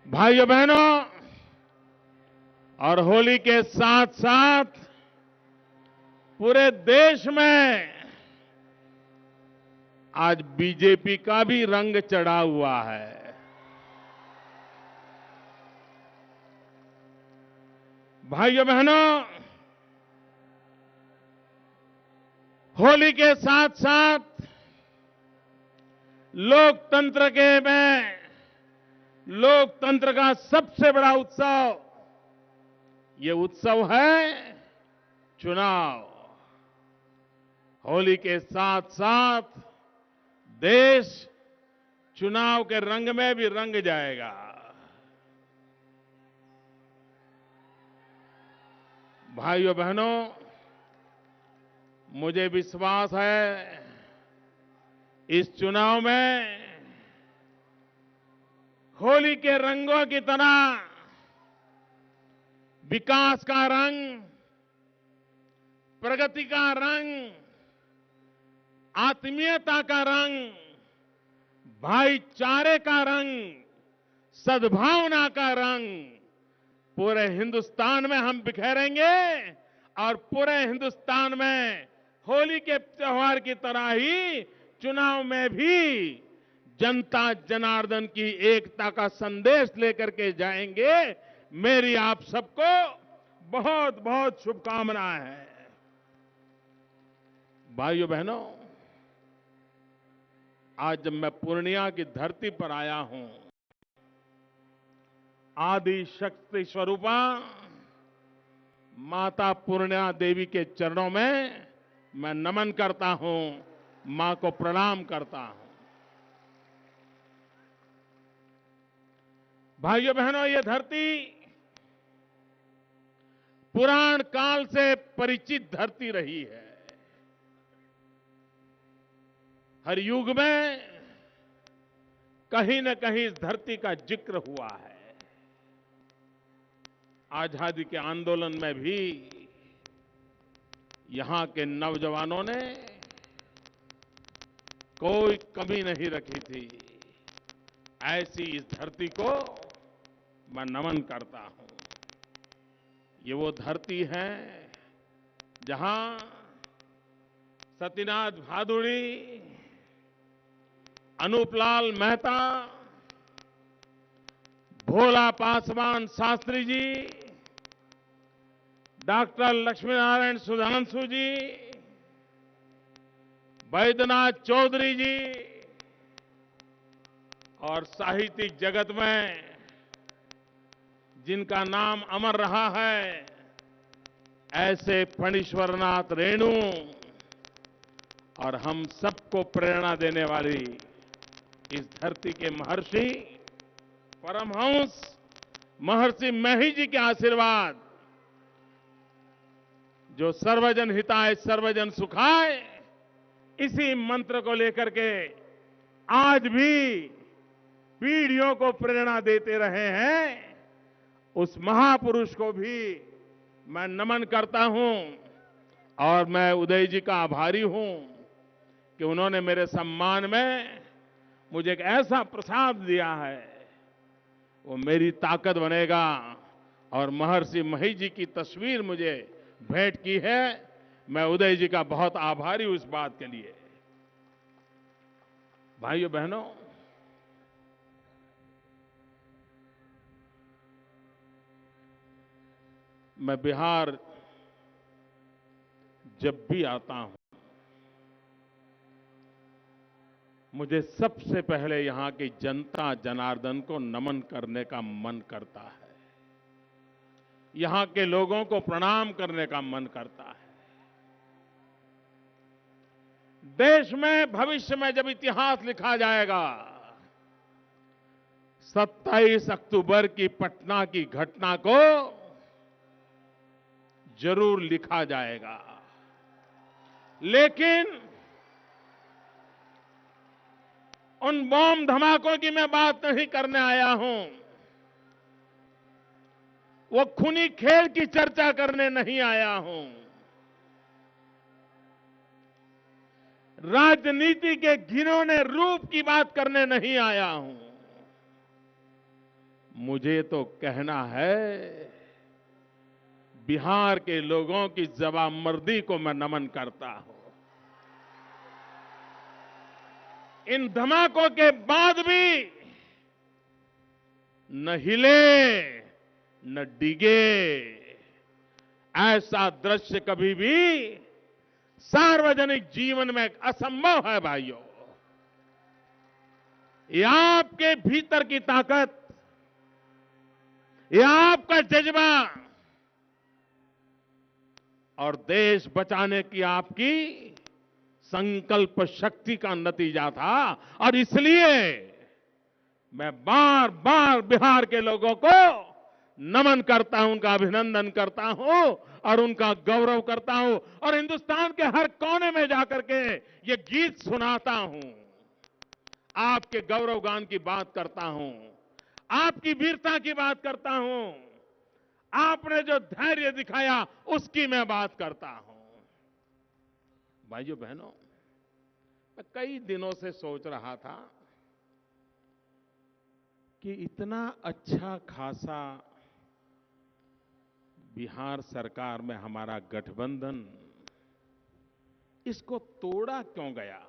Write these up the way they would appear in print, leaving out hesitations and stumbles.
भाइयों बहनों, और होली के साथ साथ पूरे देश में आज बीजेपी का भी रंग चढ़ा हुआ है। भाइयों बहनों, होली के साथ साथ लोकतंत्र का सबसे बड़ा उत्सव, ये उत्सव है चुनाव। होली के साथ साथ देश चुनाव के रंग में भी रंग जाएगा। भाइयों बहनों, मुझे विश्वास है इस चुनाव में होली के रंगों की तरह विकास का रंग, प्रगति का रंग, आत्मीयता का रंग, भाईचारे का रंग, सद्भावना का रंग पूरे हिंदुस्तान में हम बिखेरेंगे और पूरे हिंदुस्तान में होली के त्योहार की तरह ही चुनाव में भी जनता जनार्दन की एकता का संदेश लेकर के जाएंगे। मेरी आप सबको बहुत बहुत शुभकामनाएं हैं। भाइयों बहनों, आज जब मैं पूर्णिया की धरती पर आया हूं, आदि शक्ति स्वरूपा माता पूर्णिया देवी के चरणों में मैं नमन करता हूं, मां को प्रणाम करता हूं। भाइयों बहनों, ये धरती पुराण काल से परिचित धरती रही है। हर युग में कहीं न कहीं इस धरती का जिक्र हुआ है। आजादी के आंदोलन में भी यहां के नौजवानों ने कोई कमी नहीं रखी थी। ऐसी इस धरती को मैं नमन करता हूं। ये वो धरती है जहां सतीनाथ भादुड़ी, अनूपलाल मेहता, भोला पासवान शास्त्री जी, डॉक्टर लक्ष्मी नारायण सुधांशु जी, बैद्यनाथ चौधरी जी और साहित्यिक जगत में जिनका नाम अमर रहा है, ऐसे फणीश्वरनाथ रेणु और हम सबको प्रेरणा देने वाली इस धरती के महर्षि परमहंस महर्षि मही जी के आशीर्वाद, जो सर्वजन हिताय सर्वजन सुखाय, इसी मंत्र को लेकर के आज भी पीढ़ियों को प्रेरणा देते रहे हैं, उस महापुरुष को भी मैं नमन करता हूं। और मैं उदय जी का आभारी हूं कि उन्होंने मेरे सम्मान में मुझे एक ऐसा प्रसाद दिया है, वो मेरी ताकत बनेगा। और महर्षि मही जी की तस्वीर मुझे भेंट की है। मैं उदय जी का बहुत आभारी हूं इस बात के लिए। भाइयों बहनों, मैं बिहार जब भी आता हूं, मुझे सबसे पहले यहां की जनता जनार्दन को नमन करने का मन करता है। यहां के लोगों को प्रणाम करने का मन करता है। देश में भविष्य में जब इतिहास लिखा जाएगा, 27 अक्टूबर की पटना की घटना को जरूर लिखा जाएगा। लेकिन उन बम धमाकों की मैं बात नहीं करने आया हूं, वो खूनी खेल की चर्चा करने नहीं आया हूं, राजनीति के घिनौने रूप की बात करने नहीं आया हूं। मुझे तो कहना है, बिहार के लोगों की जवाबमर्दी को मैं नमन करता हूं। इन धमाकों के बाद भी न हिले न डिगे, ऐसा दृश्य कभी भी सार्वजनिक जीवन में असंभव है भाइयों। ये आपके भीतर की ताकत, ये आपका जज्बा और देश बचाने की आपकी संकल्प शक्ति का नतीजा था। और इसलिए मैं बार बार बिहार के लोगों को नमन करता हूं, उनका अभिनंदन करता हूं और उनका गौरव करता हूं और हिंदुस्तान के हर कोने में जाकर के ये गीत सुनाता हूं, आपके गौरव गान की बात करता हूं, आपकी वीरता की बात करता हूं, आपने जो धैर्य दिखाया उसकी मैं बात करता हूं। भाइयों बहनों, मैं कई दिनों से सोच रहा था कि इतना अच्छा खासा बिहार सरकार में हमारा गठबंधन, इसको तोड़ा क्यों गया।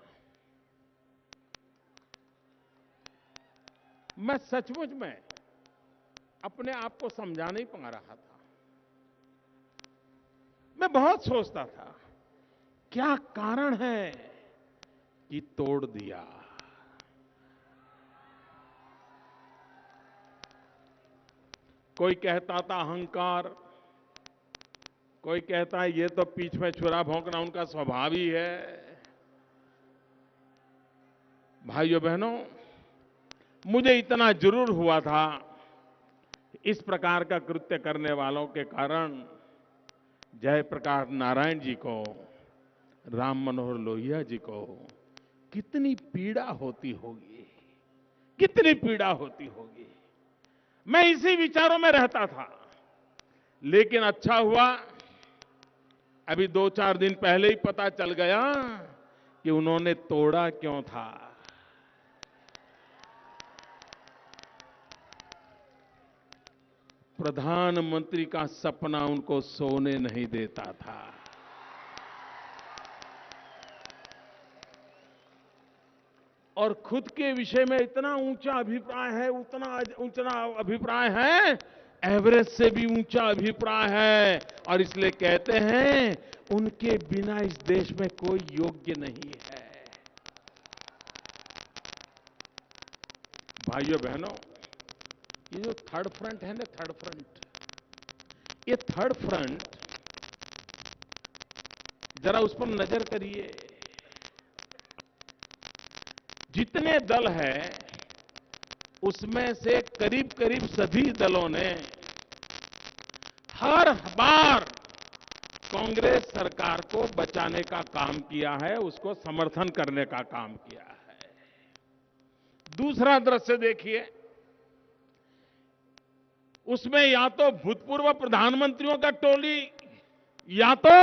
मैं सचमुच में अपने आप को समझा नहीं पा रहा था। मैं बहुत सोचता था क्या कारण है कि तोड़ दिया। कोई कहता था अहंकार, कोई कहता है ये तो पीठ में छुरा भोंकना उनका स्वभाव ही है। भाइयों बहनों, मुझे इतना जरूर हुआ था, इस प्रकार का कृत्य करने वालों के कारण जयप्रकाश नारायण जी को, राम मनोहर लोहिया जी को कितनी पीड़ा होती होगी, कितनी पीड़ा होती होगी। मैं इसी विचारों में रहता था। लेकिन अच्छा हुआ, अभी 2-4 दिन पहले ही पता चल गया कि उन्होंने तोड़ा क्यों था। प्रधानमंत्री का सपना उनको सोने नहीं देता था। और खुद के विषय में इतना ऊंचा अभिप्राय है, उतना ऊंचा अभिप्राय है, एवरेस्ट से भी ऊंचा अभिप्राय है। और इसलिए कहते हैं उनके बिना इस देश में कोई योग्य नहीं है। भाइयों बहनों, ये जो थर्ड फ्रंट है ना, थर्ड फ्रंट, ये थर्ड फ्रंट जरा उस पर नजर करिए। जितने दल हैं उसमें से करीब करीब सभी दलों ने हर बार कांग्रेस सरकार को बचाने का काम किया है, उसको समर्थन करने का काम किया है। दूसरा दृश्य देखिए, उसमें या तो भूतपूर्व प्रधानमंत्रियों का टोली या तो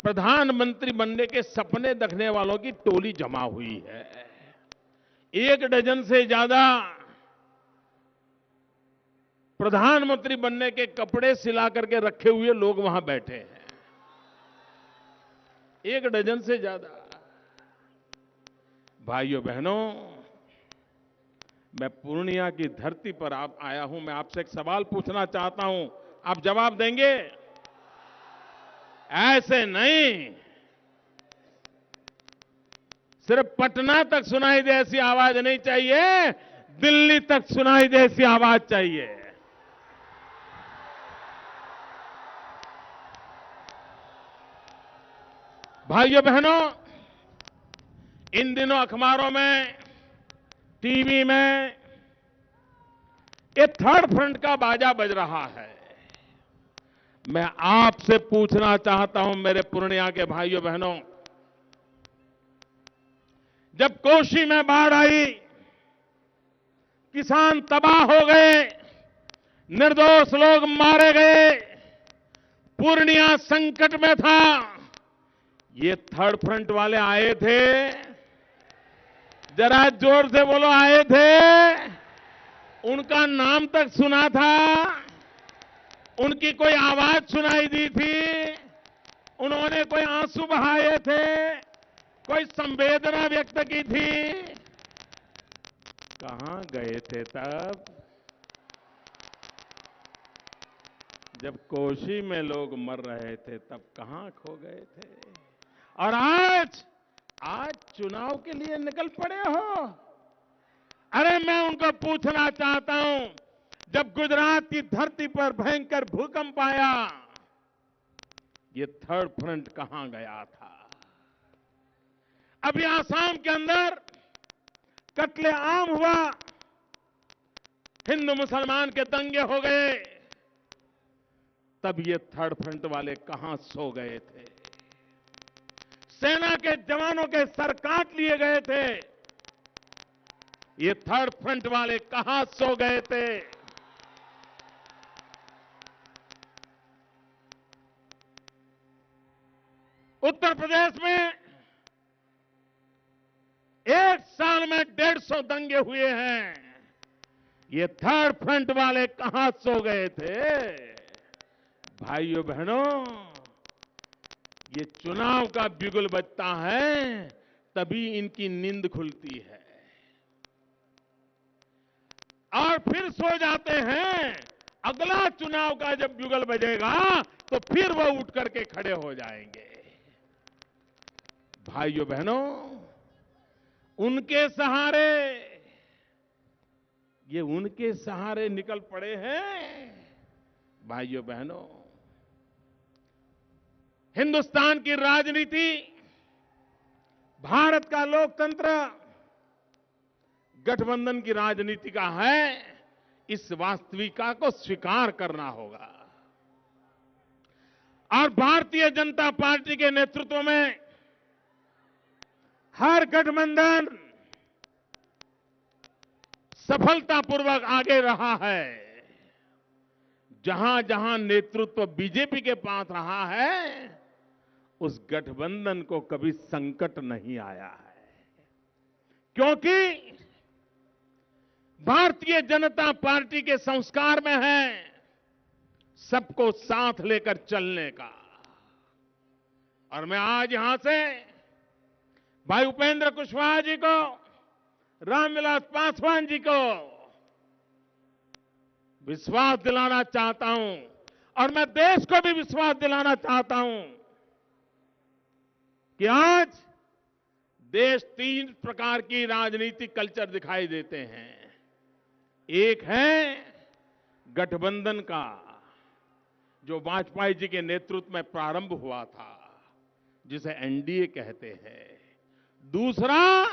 प्रधानमंत्री बनने के सपने देखने वालों की टोली जमा हुई है। 1 डजन से ज्यादा प्रधानमंत्री बनने के कपड़े सिला करके रखे हुए लोग वहां बैठे हैं। 1 डजन से ज्यादा। भाइयों बहनों, मैं पूर्णिया की धरती पर आया हूं। मैं आपसे एक सवाल पूछना चाहता हूं, आप जवाब देंगे? ऐसे नहीं, सिर्फ पटना तक सुनाई दे ऐसी आवाज नहीं चाहिए, दिल्ली तक सुनाई दे ऐसी आवाज चाहिए। भाइयों बहनों, इन दिनों अखबारों में, टीवी में ये थर्ड फ्रंट का बाजा बज रहा है। मैं आपसे पूछना चाहता हूं मेरे पूर्णिया के भाइयों बहनों, जब कोशी में बाढ़ आई, किसान तबाह हो गए, निर्दोष लोग मारे गए, पूर्णिया संकट में था, ये थर्ड फ्रंट वाले आए थे? जरा जोर से बोलो, आए थे? उनका नाम तक सुना था, उनकी कोई आवाज सुनाई दी थी, उन्होंने कोई आंसू बहाए थे, कोई संवेदना व्यक्त की थी। कहां गए थे तब, जब कोशी में लोग मर रहे थे, तब कहां खो गए थे। और आज चुनाव के लिए निकल पड़े हो। अरे मैं उनको पूछना चाहता हूं, जब गुजरात की धरती पर भयंकर भूकंप आया, ये थर्ड फ्रंट कहां गया था। अभी आसाम के अंदर कत्ले आम हुआ, हिंदू मुसलमान के दंगे हो गए, तब ये थर्ड फ्रंट वाले कहां सो गए थे। सेना के जवानों के सर काट लिए गए थे, ये थर्ड फ्रंट वाले कहां सो गए थे। उत्तर प्रदेश में एक साल में 150 दंगे हुए हैं, ये थर्ड फ्रंट वाले कहां सो गए थे। भाइयों बहनों, ये चुनाव का बिगुल बजता है, तभी इनकी नींद खुलती है और फिर सो जाते हैं। अगला चुनाव का जब बिगुल बजेगा तो फिर वो उठ करके खड़े हो जाएंगे। भाइयों बहनों, उनके सहारे निकल पड़े हैं। भाइयों बहनों, हिंदुस्तान की राजनीति, भारत का लोकतंत्र गठबंधन की राजनीति का है, इस वास्तविकता को स्वीकार करना होगा। और भारतीय जनता पार्टी के नेतृत्व में हर गठबंधन सफलतापूर्वक आगे रहा है। जहां जहां नेतृत्व बीजेपी के पास रहा है, उस गठबंधन को कभी संकट नहीं आया है, क्योंकि भारतीय जनता पार्टी के संस्कार में है सबको साथ लेकर चलने का। और मैं आज यहां से भाई उपेंद्र कुशवाहा जी को, रामविलास पासवान जी को विश्वास दिलाना चाहता हूं, और मैं देश को भी विश्वास दिलाना चाहता हूं कि आज देश 3 प्रकार की राजनीतिक कल्चर दिखाई देते हैं। एक है गठबंधन का, जो वाजपेयी जी के नेतृत्व में प्रारंभ हुआ था, जिसे एनडीए कहते हैं। दूसरा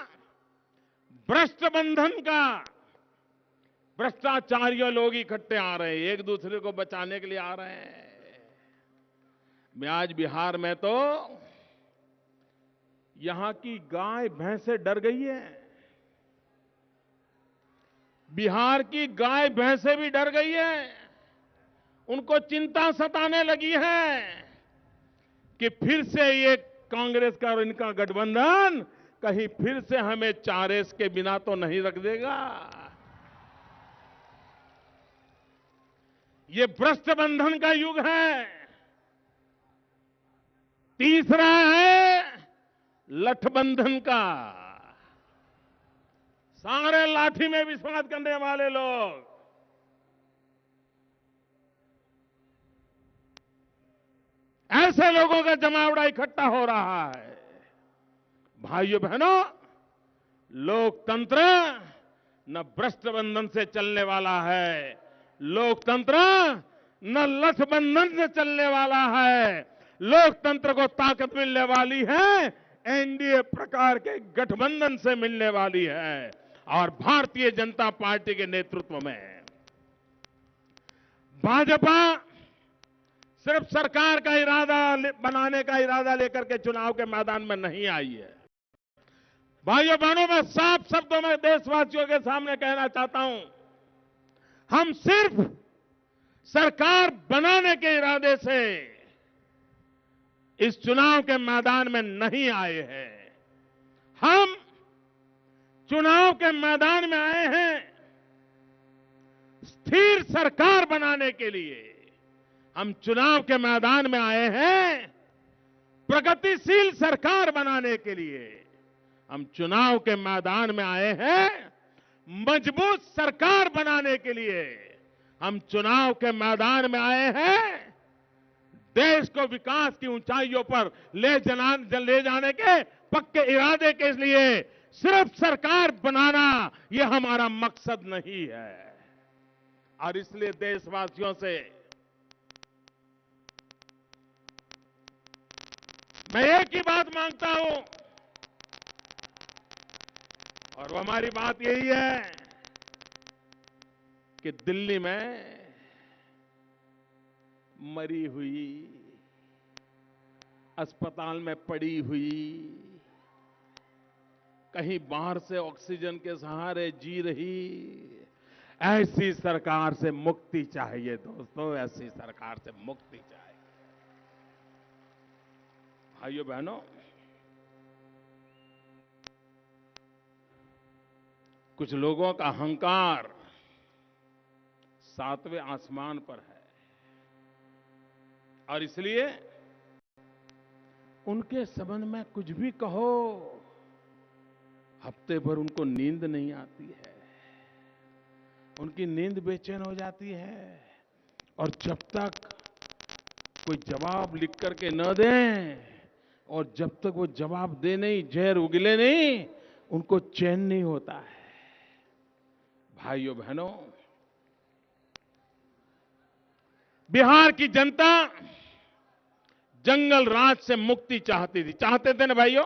भ्रष्ट बंधन का, भ्रष्टाचारियों लोग इकट्ठे आ रहे हैं, एक दूसरे को बचाने के लिए आ रहे हैं। मैं आज बिहार में तो यहां की गाय भैंसें डर गई है। बिहार की गाय भैंसें भी डर गई है। उनको चिंता सताने लगी है कि फिर से ये कांग्रेस का और इनका गठबंधन कहीं फिर से हमें 4S के बिना तो नहीं रख देगा। ये भ्रष्ट बंधन का युग है। तीसरा है लठबंधन का। सारे लाठी में विश्वास करने वाले लोग, ऐसे लोगों का जमावड़ा इकट्ठा हो रहा है। भाइयों बहनों, लोकतंत्र न भ्रष्ट बंधन से चलने वाला है, लोकतंत्र न लठबंधन से चलने वाला है। लोकतंत्र को ताकत मिलने वाली है एनडीए प्रकार के गठबंधन से मिलने वाली है, और भारतीय जनता पार्टी के नेतृत्व में। भाजपा सिर्फ सरकार का इरादा बनाने का इरादा लेकर के चुनाव के मैदान में नहीं आई है। भाइयों बहनों, मैं साफ शब्दों में देशवासियों के सामने कहना चाहता हूं, हम सिर्फ सरकार बनाने के इरादे से इस चुनाव के मैदान में नहीं आए हैं। हम चुनाव के मैदान में आए हैं स्थिर सरकार बनाने के लिए हम चुनाव के मैदान में आए हैं। प्रगतिशील सरकार बनाने के लिए हम चुनाव के मैदान में आए हैं। मजबूत सरकार बनाने के लिए हम चुनाव के मैदान में आए हैं। देश को विकास की ऊंचाइयों पर ले जाने के पक्के इरादे के लिए सिर्फ सरकार बनाना यह हमारा मकसद नहीं है। और इसलिए देशवासियों से मैं एक ही बात मांगता हूं, और वो हमारी बात यही है कि दिल्ली में मरी हुई, अस्पताल में पड़ी हुई, कहीं बाहर से ऑक्सीजन के सहारे जी रही, ऐसी सरकार से मुक्ति चाहिए दोस्तों, ऐसी सरकार से मुक्ति चाहिए। भाइयों बहनों, कुछ लोगों का अहंकार सातवें आसमान पर है और इसलिए उनके संबंध में कुछ भी कहो, हफ्ते भर उनको नींद नहीं आती है, उनकी नींद बेचैन हो जाती है। और जब तक कोई जवाब लिख करके न दें और जब तक वो जवाब दे नहीं, जहर उगले नहीं, उनको चैन नहीं होता है। भाइयों बहनों, बिहार की जनता जंगल राज से मुक्ति चाहती थी। चाहते थे ना भाइयों?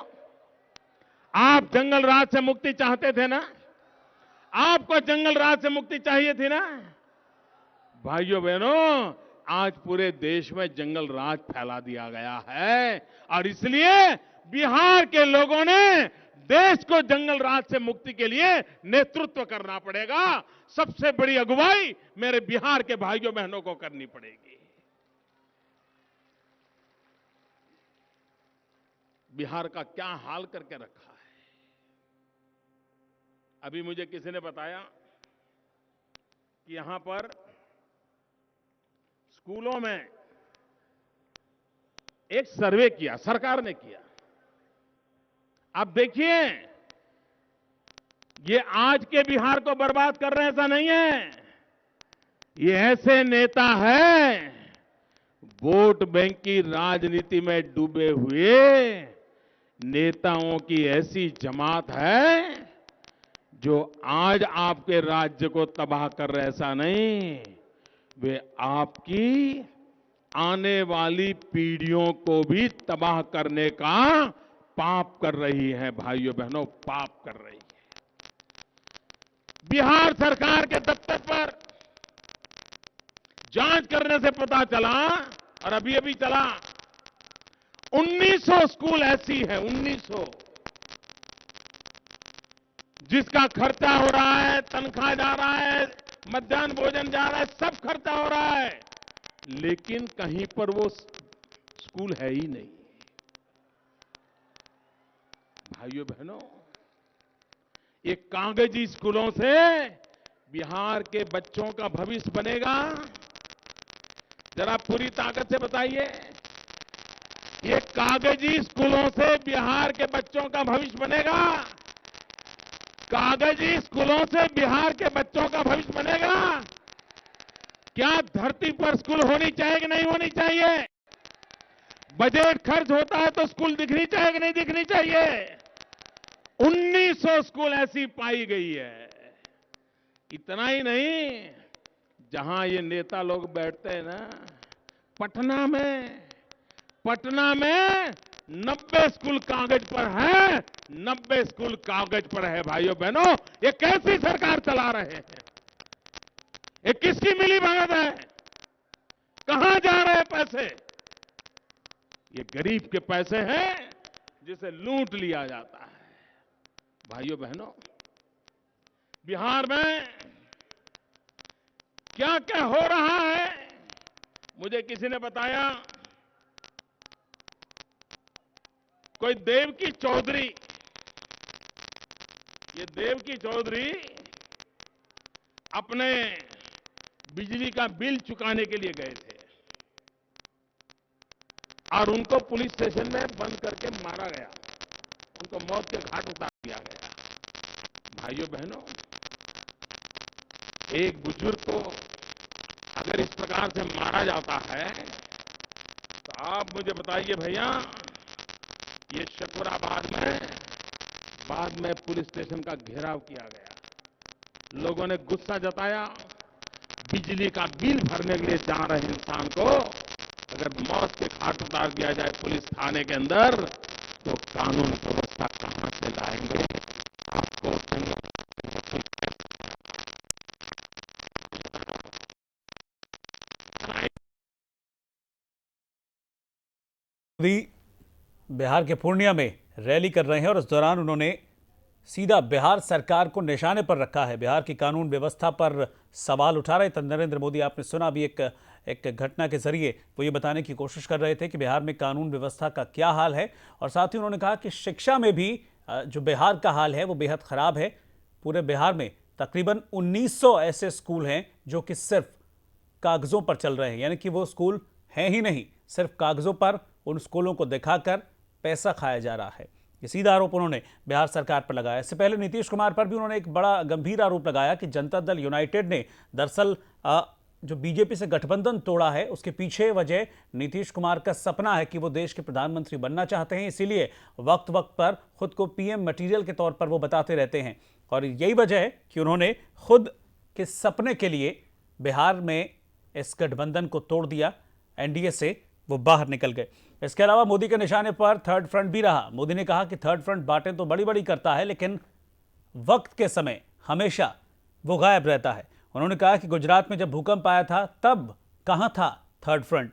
आप जंगल राज से मुक्ति चाहते थे ना? आपको जंगल राज से मुक्ति चाहिए थी ना? भाइयों बहनों, आज पूरे देश में जंगल राज फैला दिया गया है और इसलिए बिहार के लोगों ने देश को जंगल राज से मुक्ति के लिए नेतृत्व करना पड़ेगा। सबसे बड़ी अगुवाई मेरे बिहार के भाइयों बहनों को करनी पड़ेगी। बिहार का क्या हाल करके रखा है। अभी मुझे किसी ने बताया कि यहां पर स्कूलों में एक सर्वे किया, सरकार ने किया। आप देखिए, ये आज के बिहार को बर्बाद कर रहे हैं ऐसा नहीं है। ये ऐसे नेता हैं, वोट बैंक की राजनीति में डूबे हुए नेताओं की ऐसी जमात है जो आज आपके राज्य को तबाह कर रहे, ऐसा नहीं, वे आपकी आने वाली पीढ़ियों को भी तबाह करने का पाप कर रही है। भाइयों बहनों, पाप कर रही है। बिहार सरकार के दफ्तर पर जांच करने से पता चला, और अभी अभी चला, 1900 स्कूल ऐसी है, 1900 जिसका खर्चा हो रहा है, तनख्वाह जा रहा है, मध्याह्न भोजन जा रहा है, सब खर्चा हो रहा है, लेकिन कहीं पर वो स्कूल है ही नहीं। भाइयों बहनों, ये कागजी स्कूलों से बिहार के बच्चों का भविष्य बनेगा? जरा पूरी ताकत से बताइए, ये कागजी स्कूलों से बिहार के बच्चों का भविष्य बनेगा? कागजी स्कूलों से बिहार के बच्चों का भविष्य बनेगा? क्या धरती पर स्कूल होनी चाहिए कि नहीं होनी चाहिए? बजट खर्च होता है तो स्कूल दिखनी चाहिए कि नहीं दिखनी चाहिए? 1900 स्कूल ऐसी पाई गई है। इतना ही नहीं, जहां ये नेता लोग बैठते हैं ना, पटना में 90 स्कूल कागज पर है, 90 स्कूल कागज पर है। भाइयों बहनों, ये कैसी सरकार चला रहे हैं? ये किसकी मिली भगत है? कहां जा रहे हैं पैसे? ये गरीब के पैसे हैं जिसे लूट लिया जाता है। भाइयों बहनों, बिहार में क्या क्या हो रहा है, मुझे किसी ने बताया। कोई देवकी चौधरी, ये देवकी चौधरी अपने बिजली का बिल चुकाने के लिए गए थे और उनको पुलिस स्टेशन में बंद करके मारा गया, उनको मौत के घाट उतार दिया गया। भाइयों बहनों, एक बुजुर्ग को अगर इस प्रकार से मारा जाता है तो आप मुझे बताइए भैया, ये शकूराबाद में बाद में पुलिस स्टेशन का घेराव किया गया, लोगों ने गुस्सा जताया। बिजली का बिल भरने के लिए जा रहे इंसान को अगर मौत के घाट उतार दिया जाए पुलिस थाने के अंदर, तो कानून व्यवस्था कहां से लाएंगे? आपको मोदी बिहार के पूर्णिया में रैली कर रहे हैं और इस दौरान उन्होंने सीधा बिहार सरकार को निशाने पर रखा है, बिहार की कानून व्यवस्था पर सवाल उठा रहे थे। नरेंद्र मोदी, आपने सुना अभी एक घटना के जरिए वो ये बताने की कोशिश कर रहे थे कि बिहार में कानून व्यवस्था का क्या हाल है, और साथ ही उन्होंने कहा कि शिक्षा में भी जो बिहार का हाल है वो बेहद खराब है। पूरे बिहार में तकरीबन 1900 ऐसे स्कूल हैं जो कि सिर्फ कागजों पर चल रहे हैं, यानी कि वो स्कूल हैं ही नहीं, सिर्फ कागजों पर उन स्कूलों को दिखाकर पैसा खाया जा रहा है। ये सीधा आरोप उन्होंने बिहार सरकार पर लगाया। इससे पहले नीतीश कुमार पर भी उन्होंने एक बड़ा गंभीर आरोप लगाया कि जनता दल यूनाइटेड ने दरअसल जो बीजेपी से गठबंधन तोड़ा है उसके पीछे वजह नीतीश कुमार का सपना है कि वो देश के प्रधानमंत्री बनना चाहते हैं, इसीलिए वक्त वक्त पर खुद को पीएम मटीरियल के तौर पर वो बताते रहते हैं। और यही वजह है कि उन्होंने खुद के सपने के लिए बिहार में इस गठबंधन को तोड़ दिया, एनडीए से वो बाहर निकल गए। इसके अलावा मोदी के निशाने पर थर्ड फ्रंट भी रहा। मोदी ने कहा कि थर्ड फ्रंट बातें तो बड़ी बड़ी करता है लेकिन वक्त के समय हमेशा वो गायब रहता है। उन्होंने कहा कि गुजरात में जब भूकंप आया था तब कहां था थर्ड फ्रंट,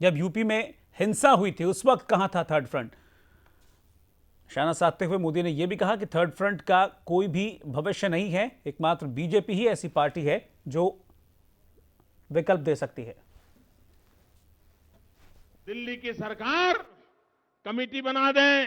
जब यूपी में हिंसा हुई थी उस वक्त कहां था थर्ड फ्रंट। निशाना साधते हुए मोदी ने यह भी कहा कि थर्ड फ्रंट का कोई भी भविष्य नहीं है, एकमात्र बीजेपी ही ऐसी पार्टी है जो विकल्प दे सकती है। दिल्ली की सरकार कमेटी बना दें,